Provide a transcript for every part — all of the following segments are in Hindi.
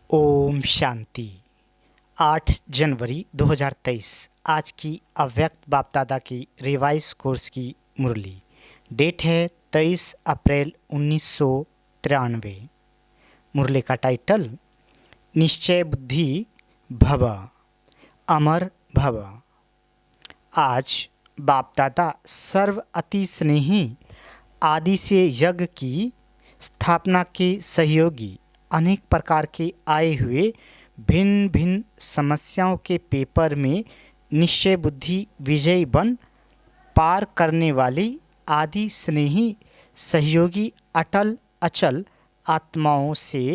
ओम शांति। 8 जनवरी 2023 आज की अव्यक्त बाप दादा की रिवाइज कोर्स की मुरली। डेट है 23 अप्रैल 1993। मुरली का टाइटल निश्चय बुद्धि भव अमर भव। आज बाप दादा सर्व अति स्नेही आदि से यज्ञ की स्थापना के सहयोगी अनेक प्रकार के आए हुए भिन्न भिन्न समस्याओं के पेपर में निश्चय बुद्धि विजयी बन पार करने वाली आदि स्नेही सहयोगी अटल अचल आत्माओं से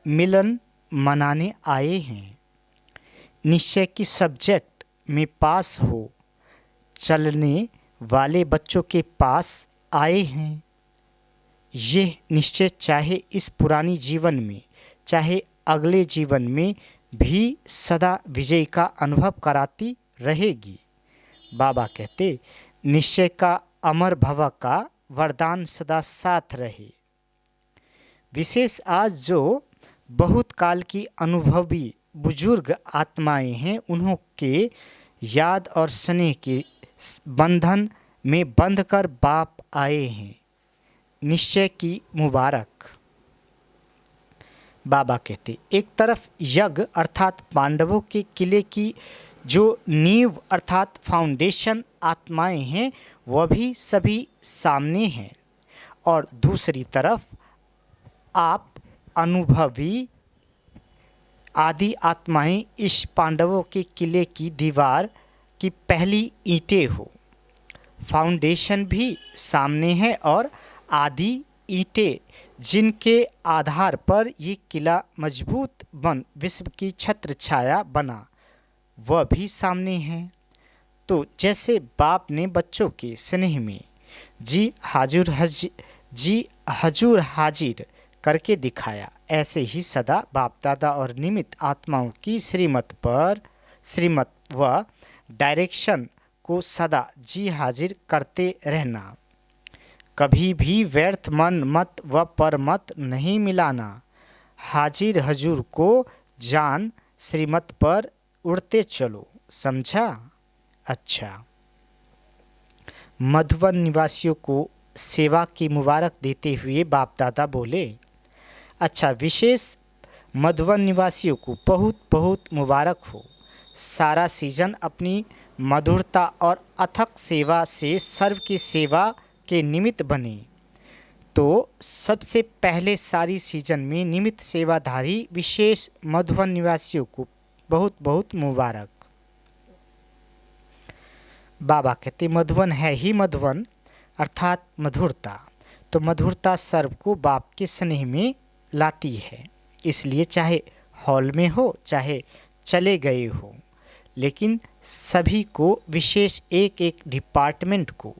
मिलन मनाने आए हैं। निश्चय की सब्जेक्ट में पास हो चलने वाले बच्चों के पास आए हैं। यह निश्चय चाहे इस पुरानी जीवन में चाहे अगले जीवन में भी सदा विजय का अनुभव कराती रहेगी। बाबा कहते निश्चय का अमर भव का वरदान सदा साथ रहे। विशेष आज जो बहुत काल की अनुभवी बुजुर्ग आत्माएं हैं, उन्हों के याद और स्नेह के बंधन में बंधकर बाप आए हैं। निश्चय की मुबारक। बाबा कहते एक तरफ यज्ञ अर्थात पांडवों के किले की जो नींव अर्थात फाउंडेशन आत्माएं हैं वह भी सभी सामने हैं, और दूसरी तरफ आप अनुभवी आदि आत्माएं इस पांडवों के किले की दीवार की पहली ईंटें हो। फाउंडेशन भी सामने है और आदि ईंटें जिनके आधार पर ये किला मजबूत बन विश्व की छत्र छाया बना वह भी सामने है। तो जैसे बाप ने बच्चों के स्नेह में जी हजूर हाजिर करके दिखाया, ऐसे ही सदा बाप दादा और निमित्त आत्माओं की श्रीमत व डायरेक्शन को सदा जी हाजिर करते रहना। कभी भी व्यर्थ मन मत व परमत नहीं मिलाना। हाजिर हजूर को जान श्रीमत पर उड़ते चलो। समझा? अच्छा। मधुवन निवासियों को सेवा की मुबारक देते हुए बाप दादा बोले, अच्छा, विशेष मधुवन निवासियों को बहुत बहुत मुबारक हो। सारा सीजन अपनी मधुरता और अथक सेवा से सर्व की सेवा के निमित्त बने। तो सबसे पहले सारी सीजन में निमित्त सेवाधारी विशेष मधुवन निवासियों को बहुत बहुत मुबारक। बाबा कहते मधुवन है ही मधुवन अर्थात मधुरता। तो मधुरता सर्व को बाप के स्नेह में लाती है। इसलिए चाहे हॉल में हो चाहे चले गए हो, लेकिन सभी को विशेष एक एक डिपार्टमेंट को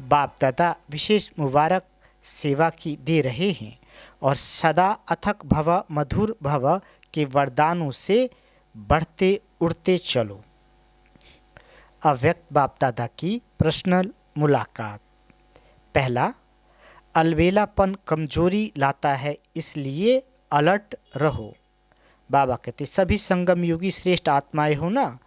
बाप दादा विशेष मुबारक सेवा की दे रहे हैं, और सदा अथक भव मधुर भव के वरदानों से बढ़ते उड़ते चलो। अव्यक्त बाप दादा की पर्सनल मुलाकात। पहला, अलबेलापन कमजोरी लाता है, इसलिए अलर्ट रहो। बाबा कहते सभी संगम युगी श्रेष्ठ आत्माएं हो ना।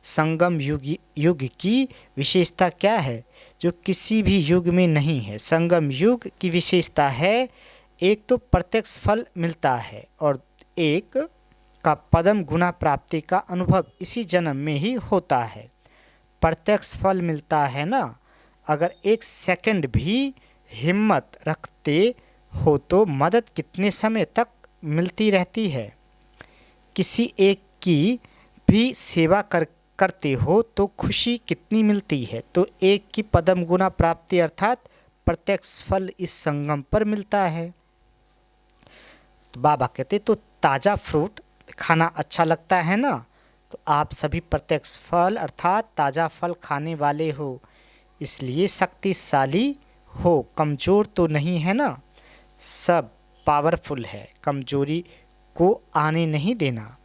संगम युग की विशेषता क्या है जो किसी भी युग में नहीं है? संगम युग की विशेषता है, एक तो प्रत्यक्ष फल मिलता है और एक का पदम गुना प्राप्ति का अनुभव इसी जन्म में ही होता है। प्रत्यक्ष फल मिलता है ना। अगर एक सेकंड भी हिम्मत रखते हो तो मदद कितने समय तक मिलती रहती है। किसी एक की भी सेवा करते हो तो खुशी कितनी मिलती है। तो एक की पदम गुना प्राप्ति अर्थात प्रत्यक्ष फल इस संगम पर मिलता है। तो बाबा कहते तो ताज़ा फ्रूट खाना अच्छा लगता है ना। तो आप सभी प्रत्यक्ष फल अर्थात ताज़ा फल खाने वाले हो, इसलिए शक्तिशाली हो, कमज़ोर तो नहीं है ना। सब पावरफुल है, कमजोरी को आने नहीं देना।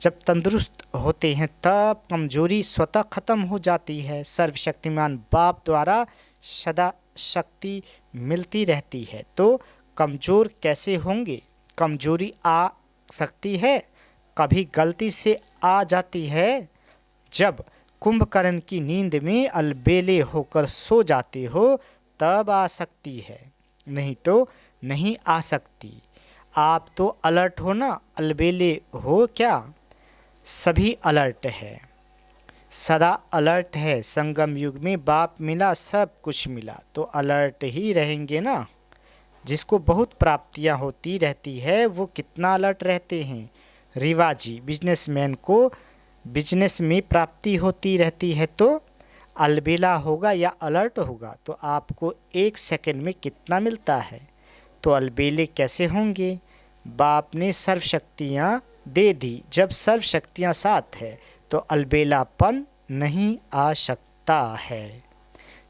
जब तंदुरुस्त होते हैं तब कमजोरी स्वतः खत्म हो जाती है। सर्वशक्तिमान बाप द्वारा सदा शक्ति मिलती रहती है, तो कमज़ोर कैसे होंगे? कमजोरी आ सकती है, कभी गलती से आ जाती है। जब कुंभकर्ण की नींद में अलबेले होकर सो जाते हो तब आ सकती है, नहीं तो नहीं आ सकती। आप तो अलर्ट हो ना, अलबेले हो क्या? सभी अलर्ट है, सदा अलर्ट है। संगम युग में बाप मिला, सब कुछ मिला, तो अलर्ट ही रहेंगे ना। जिसको बहुत प्राप्तियां होती रहती है वो कितना अलर्ट रहते हैं। रिवाजी बिजनेसमैन को बिजनेस में प्राप्ति होती रहती है तो अलबेला होगा या अलर्ट होगा? तो आपको 1 सेकंड में कितना मिलता है, तो अलबेले कैसे होंगे? बाप ने सर्व शक्तियाँ दे दी, जब सर्व शक्तियाँ साथ है तो अलबेलापन नहीं आ सकता है।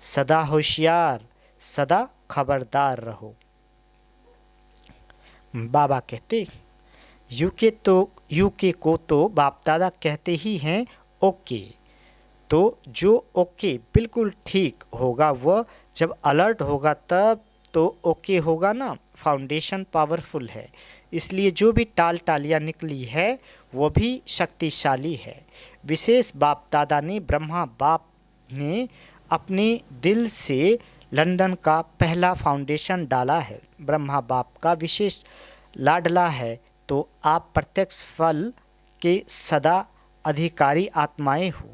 सदा होशियार, सदा खबरदार रहो। बाबा कहते यूके को तो बाप दादा कहते ही हैं ओके। तो जो ओके बिल्कुल ठीक होगा वह जब अलर्ट होगा तब तो ओके होगा ना। फाउंडेशन पावरफुल है, इसलिए जो भी टाल टालियाँ निकली है वो भी शक्तिशाली है। विशेष बाप दादा ने ब्रह्मा बाप ने अपने दिल से लंदन का पहला फाउंडेशन डाला है। ब्रह्मा बाप का विशेष लाडला है, तो आप प्रत्यक्ष फल के सदा अधिकारी आत्माएं हो।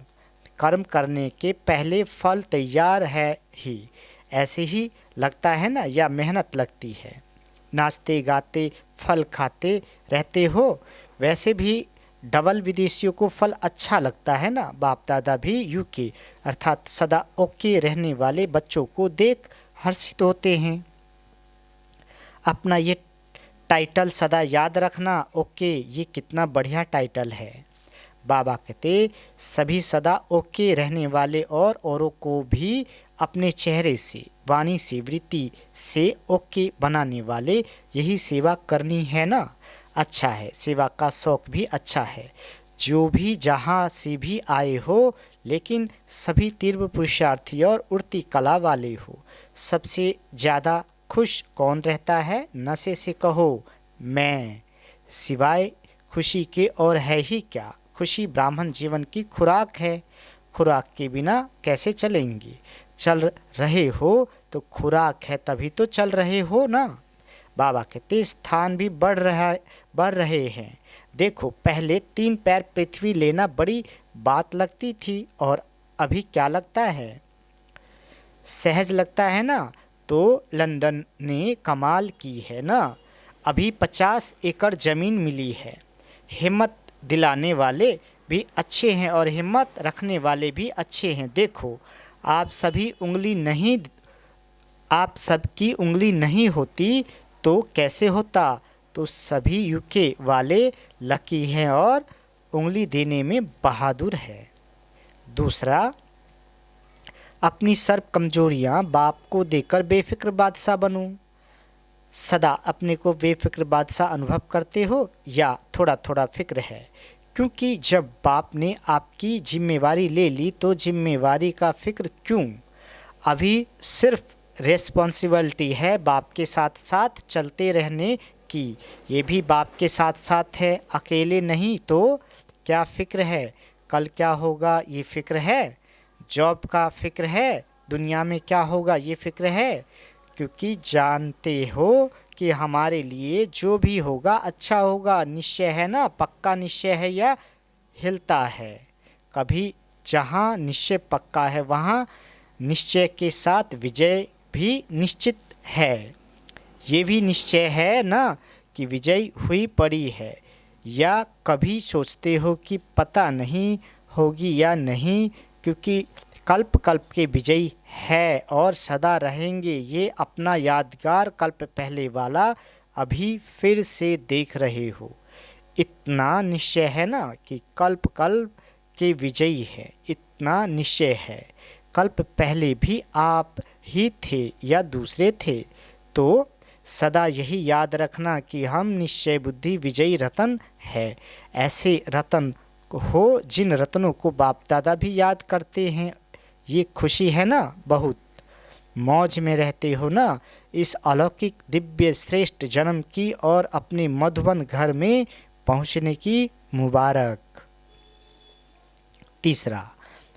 कर्म करने के पहले फल तैयार है ही, ऐसे ही लगता है ना, या मेहनत लगती है? नाचते गाते फल खाते रहते हो, वैसे भी डबल विदेशियों को फल अच्छा लगता है ना। बाप दादा भी यूके अर्थात सदा ओके रहने वाले बच्चों को देख हर्षित होते हैं। अपना ये टाइटल सदा याद रखना, ओके, ये कितना बढ़िया टाइटल है। बाबा कहते सभी सदा ओके रहने वाले और औरों को भी अपने चेहरे से, वाणी से, वृत्ति से ओके बनाने वाले, यही सेवा करनी है ना। अच्छा है, सेवा का शौक भी अच्छा है। जो भी जहाँ से भी आए हो, लेकिन सभी तीव्र पुरुषार्थी और उड़ती कला वाले हो। सबसे ज़्यादा खुश कौन रहता है? नशे से कहो मैं, सिवाय खुशी के और है ही क्या? खुशी ब्राह्मण जीवन की खुराक है, खुराक के बिना कैसे चलेंगे? चल रहे हो तो खुराक है तभी तो चल रहे हो ना। बाबा कहते स्थान भी बढ़ रहे हैं। देखो, पहले 3 पैर पृथ्वी लेना बड़ी बात लगती थी और अभी क्या लगता है? सहज लगता है ना। तो लंदन ने कमाल की है ना, अभी 50 एकड़ ज़मीन मिली है। हिम्मत दिलाने वाले भी अच्छे हैं और हिम्मत रखने वाले भी अच्छे हैं। देखो, आप सबकी उंगली नहीं होती तो कैसे होता? तो सभी यूके वाले लकी हैं और उंगली देने में बहादुर है। दूसरा, अपनी सर्व कमजोरियाँ बाप को देकर बेफिक्र बादशाह बनो। सदा अपने को बेफिक्र बादशाह अनुभव करते हो या थोड़ा थोड़ा फिक्र है? क्योंकि जब बाप ने आपकी जिम्मेवारी ले ली तो जिम्मेवारी का फिक्र क्यों? अभी सिर्फ रेस्पॉन्सिबिलिटी है बाप के साथ साथ चलते रहने की। ये भी बाप के साथ साथ है, अकेले नहीं। तो क्या फिक्र है? कल क्या होगा ये फिक्र है। जॉब का फिक्र है, दुनिया में क्या होगा ये फिक्र है। क्योंकि जानते हो कि हमारे लिए जो भी होगा अच्छा होगा। निश्चय है ना, पक्का निश्चय है या हिलता है? कभी जहाँ निश्चय पक्का है वहाँ निश्चय के साथ विजय भी निश्चित है। ये भी निश्चय है ना कि विजय हुई पड़ी है। या कभी सोचते हो कि पता नहीं होगी या नहीं? क्योंकि कल्प कल्प के विजयी है और सदा रहेंगे। ये अपना यादगार कल्प पहले वाला अभी फिर से देख रहे हो। इतना निश्चय है ना कि कल्प कल्प के विजयी है। इतना निश्चय है, कल्प पहले भी आप ही थे या दूसरे थे। तो सदा यही याद रखना कि हम निश्चय बुद्धि विजयी रतन है। ऐसे रतन हो जिन रत्नों को बाप दादा भी याद करते हैं। ये खुशी है ना, बहुत मौज में रहते हो ना इस अलौकिक दिव्य श्रेष्ठ जन्म की, और अपने मधुबन घर में पहुंचने की मुबारक। तीसरा,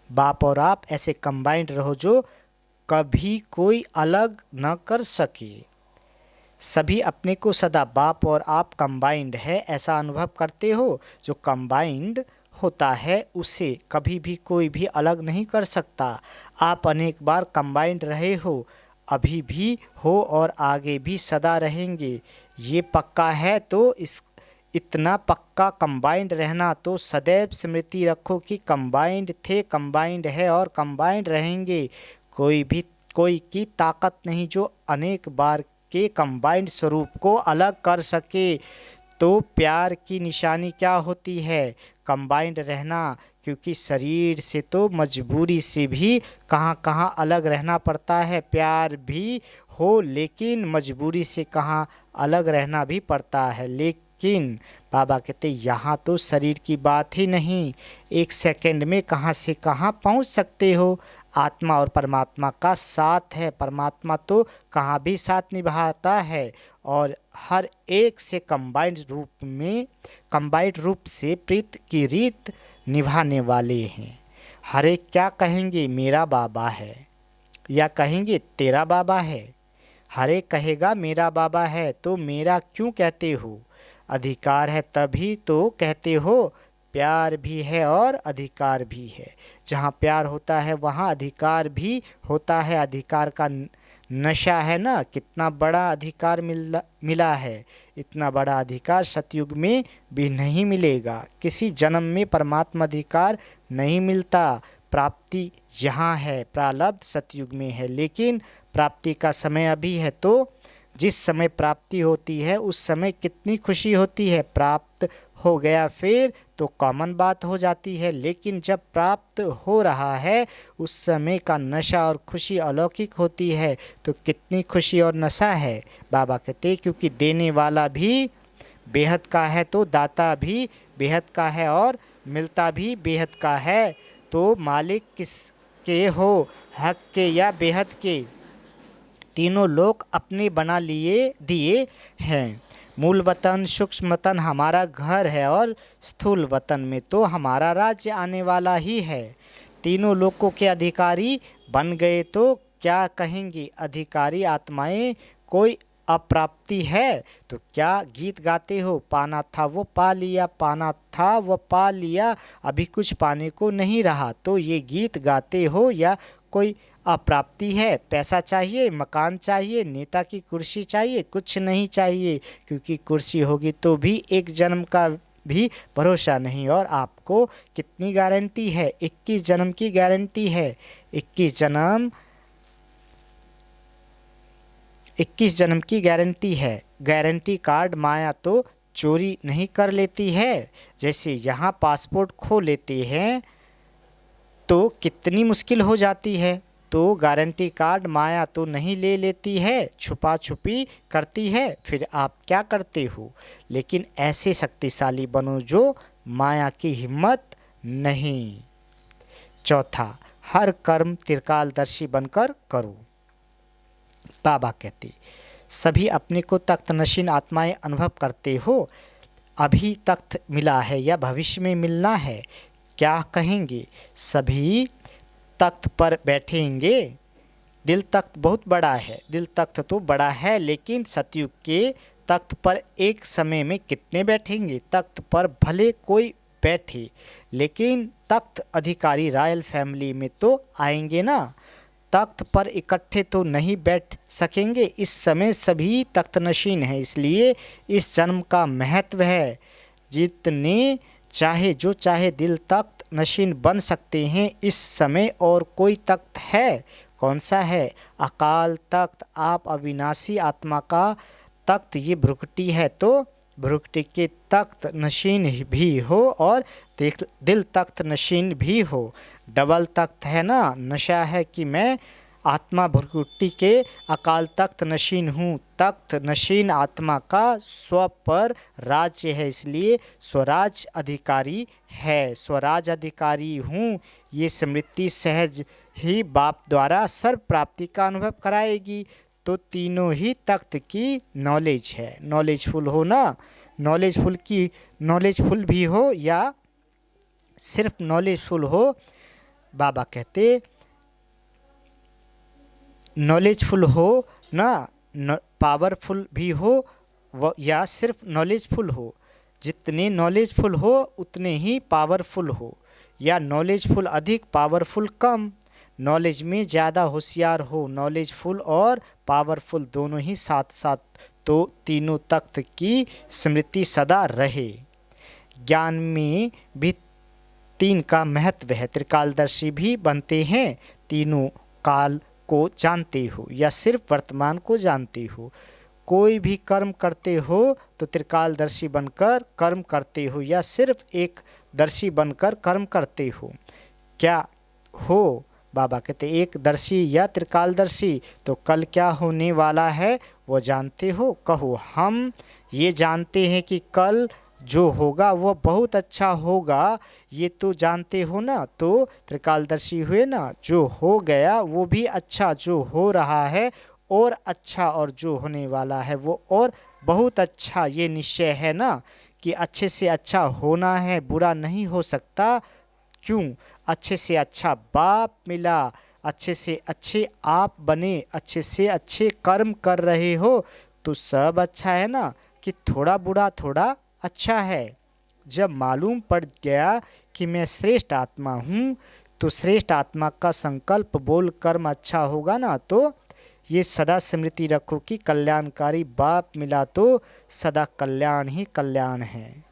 बाप और आप ऐसे कंबाइंड रहो जो कभी कोई अलग न कर सके। सभी अपने को सदा बाप और आप कंबाइंड है ऐसा अनुभव करते हो। जो कंबाइंड होता है उसे कभी भी कोई भी अलग नहीं कर सकता। आप अनेक बार कंबाइंड रहे हो, अभी भी हो और आगे भी सदा रहेंगे, ये पक्का है। तो इस इतना पक्का कंबाइंड रहना तो सदैव स्मृति रखो कि कंबाइंड थे, कंबाइंड है और कंबाइंड रहेंगे। कोई की ताकत नहीं जो अनेक बार के कंबाइंड स्वरूप को अलग कर सके। तो प्यार की निशानी क्या होती है? कंबाइंड रहना। क्योंकि शरीर से तो मजबूरी से भी कहाँ कहाँ अलग रहना पड़ता है। प्यार भी हो लेकिन मजबूरी से कहाँ अलग रहना भी पड़ता है। लेकिन बाबा कहते यहाँ तो शरीर की बात ही नहीं, एक सेकंड में कहाँ से कहाँ पहुँच सकते हो। आत्मा और परमात्मा का साथ है। परमात्मा तो कहाँ भी साथ निभाता है और हर एक से कंबाइंड रूप से प्रीत की रीत निभाने वाले हैं। हर एक क्या कहेंगे? मेरा बाबा है, या कहेंगे तेरा बाबा है। हर एक कहेगा मेरा बाबा है। तो मेरा क्यों कहते हो? अधिकार है तभी तो कहते हो। प्यार भी है और अधिकार भी है। जहाँ प्यार होता है वहाँ अधिकार भी होता है। अधिकार का नशा है ना। कितना बड़ा अधिकार मिला है। इतना बड़ा अधिकार सतयुग में भी नहीं मिलेगा। किसी जन्म में परमात्मा अधिकार नहीं मिलता। प्राप्ति यहाँ है, प्रारब्ध सतयुग में है, लेकिन प्राप्ति का समय अभी है। तो जिस समय प्राप्ति होती है उस समय कितनी खुशी होती है। प्राप्त हो गया फिर तो कॉमन बात हो जाती है, लेकिन जब प्राप्त हो रहा है उस समय का नशा और खुशी अलौकिक होती है। तो कितनी खुशी और नशा है। बाबा कहते क्योंकि देने वाला भी बेहद का है तो दाता भी बेहद का है और मिलता भी बेहद का है। तो मालिक किसके हो, हक के या बेहद के? तीनों लोग अपने बना लिए दिए हैं। मूल वतन सूक्ष्म वतन हमारा घर है और स्थूल वतन में तो हमारा राज्य आने वाला ही है। तीनों लोगों के अधिकारी बन गए तो क्या कहेंगे? अधिकारी आत्माएं कोई अप्राप्ति है तो क्या गीत गाते हो? पाना था वो पा लिया, पाना था वो पा लिया, अभी कुछ पाने को नहीं रहा। तो ये गीत गाते हो या कोई अप्राप्ति है? पैसा चाहिए, मकान चाहिए, नेता की कुर्सी चाहिए? कुछ नहीं चाहिए, क्योंकि कुर्सी होगी तो भी एक जन्म का भी भरोसा नहीं। और आपको कितनी गारंटी है? 21 जन्म की गारंटी है। 21 जन्म की गारंटी है। गारंटी कार्ड माया तो चोरी नहीं कर लेती है। जैसे यहाँ पासपोर्ट खो लेते हैं तो कितनी मुश्किल हो जाती है। तो गारंटी कार्ड माया तो नहीं ले लेती है, छुपा छुपी करती है। फिर आप क्या करते हो? लेकिन ऐसे शक्तिशाली बनो जो माया की हिम्मत नहीं। चौथा, हर कर्म त्रिकालदर्शी बनकर करो। बाबा कहते सभी अपने को तख्त नशीन आत्माएं अनुभव करते हो। अभी तख्त मिला है या भविष्य में मिलना है? क्या कहेंगे? सभी तख्त पर बैठेंगे। दिल तख्त बहुत बड़ा है। दिल तख्त तो बड़ा है, लेकिन सतयुग के तख्त पर एक समय में कितने बैठेंगे? तख्त पर भले कोई बैठे, लेकिन तख्त अधिकारी रॉयल फैमिली में तो आएंगे ना। तख्त पर इकट्ठे तो नहीं बैठ सकेंगे। इस समय सभी तख्त नशीन हैं, इसलिए इस जन्म का महत्व है। जितने चाहे जो चाहे दिल तख्त नशीन बन सकते हैं इस समय। और कोई तख्त है? कौन सा है? अकाल तख्त। आप अविनाशी आत्मा का तख्त ये भ्रुकुटी है, तो भ्रुकुटी के तख्त नशीन भी हो और दिल तख्त नशीन भी हो। डबल तख्त है ना। नशा है कि मैं आत्मा भ्रुकुटी के अकाल तख्त नशीन हूँ। तख्त नशीन आत्मा का स्व पर राज्य है, इसलिए स्वराज अधिकारी है। स्वराज अधिकारी हूँ, ये स्मृति सहज ही बाप द्वारा सर्व प्राप्ति का अनुभव कराएगी। तो तीनों ही तख्त की नॉलेज है। नॉलेजफुल हो ना, नॉलेजफुल भी हो या सिर्फ नॉलेजफुल हो। बाबा कहते नॉलेजफुल हो ना, पावरफुल भी हो या सिर्फ नॉलेजफुल हो। जितने नॉलेजफुल हो उतने ही पावरफुल हो, या नॉलेजफुल अधिक पावरफुल कम। नॉलेज में ज़्यादा होशियार हो, नॉलेजफुल और पावरफुल दोनों ही साथ साथ, तो तीनों तख्त की स्मृति सदा रहे। ज्ञान में भी तीन का महत्व है। त्रिकालदर्शी भी बनते हैं, तीनों काल को जानते हो या सिर्फ वर्तमान को जानते हो। कोई भी कर्म करते हो तो त्रिकालदर्शी बनकर कर्म करते हो या सिर्फ एक दर्शी बनकर कर्म करते हो। क्या हो? बाबा कहते एक दर्शी या त्रिकालदर्शी। तो कल क्या होने वाला है वो जानते हो? कहो हम ये जानते हैं कि कल जो होगा वो बहुत अच्छा होगा, ये तो जानते हो ना। तो त्रिकालदर्शी हुए ना। जो हो गया वो भी अच्छा, जो हो रहा है और अच्छा, और जो होने वाला है वो और बहुत अच्छा। ये निश्चय है ना कि अच्छे से अच्छा होना है, बुरा नहीं हो सकता। क्यों? अच्छे से अच्छा बाप मिला, अच्छे से अच्छे आप बने, अच्छे से अच्छे कर्म कर रहे हो, तो सब अच्छा है ना कि थोड़ा बुरा थोड़ा अच्छा है। जब मालूम पड़ गया कि मैं श्रेष्ठ आत्मा हूँ, तो श्रेष्ठ आत्मा का संकल्प बोल कर्म अच्छा होगा ना। तो ये सदा स्मृति रखो कि कल्याणकारी बाप मिला तो सदा कल्याण ही कल्याण है।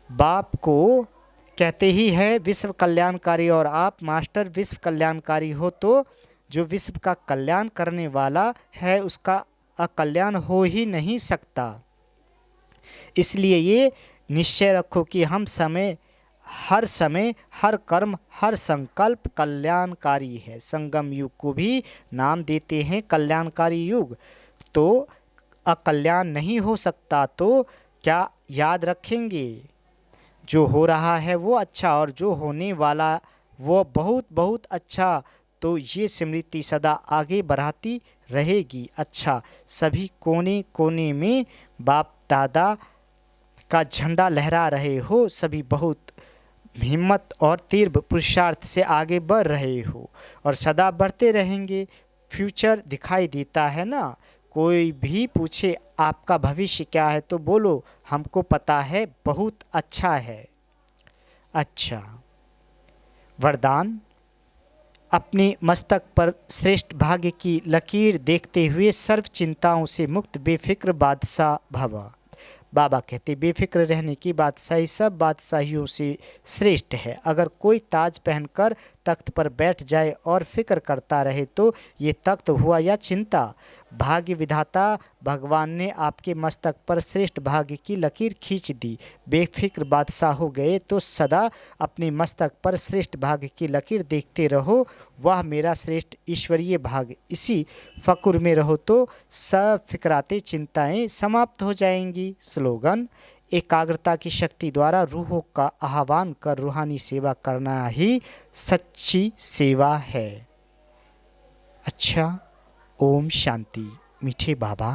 बाप को कहते ही है विश्व कल्याणकारी, और आप मास्टर विश्व कल्याणकारी हो, तो जो विश्व का कल्याण करने वाला है उसका अकल्याण हो ही नहीं सकता। इसलिए ये निश्चय रखो कि हम समय हर कर्म हर संकल्प कल्याणकारी है। संगम युग को भी नाम देते हैं कल्याणकारी युग। तो अकल्याण नहीं हो सकता, तो क्या याद रखेंगे? जो हो रहा है वो अच्छा, और जो होने वाला वो बहुत बहुत अच्छा। तो ये स्मृति सदा आगे बढ़ाती रहेगी। अच्छा, सभी कोने कोने में बाप दादा का झंडा लहरा रहे हो, सभी बहुत हिम्मत और तीव्र पुरुषार्थ से आगे बढ़ रहे हो और सदा बढ़ते रहेंगे। फ्यूचर दिखाई देता है ना। कोई भी पूछे आपका भविष्य क्या है तो बोलो हमको पता है, बहुत अच्छा है। अच्छा, वरदान। अपने मस्तक पर श्रेष्ठ भाग्य की लकीर देखते हुए सर्व चिंताओं से मुक्त बेफिक्र बादशाह भव। बाबा कहते बेफिक्र रहने की बादशाही सब बादशाहियों से श्रेष्ठ है। अगर कोई ताज पहनकर तख्त पर बैठ जाए और फिक्र करता रहे तो ये तख्त हुआ या चिंता। भाग्य विधाता भगवान ने आपके मस्तक पर श्रेष्ठ भाग्य की लकीर खींच दी। बेफिक्र बादशाह हो गए तो सदा अपने मस्तक पर श्रेष्ठ भाग्य की लकीर देखते रहो। वह मेरा श्रेष्ठ ईश्वरीय भाग्य। इसी फ़क्र में रहो तो सब फिक्राते चिंताएं समाप्त हो जाएंगी। स्लोगन। एकाग्रता की शक्ति द्वारा रूहों का आह्वान कर रूहानी सेवा करना ही सच्ची सेवा है। अच्छा, ओम शांति। मीठे बाबा।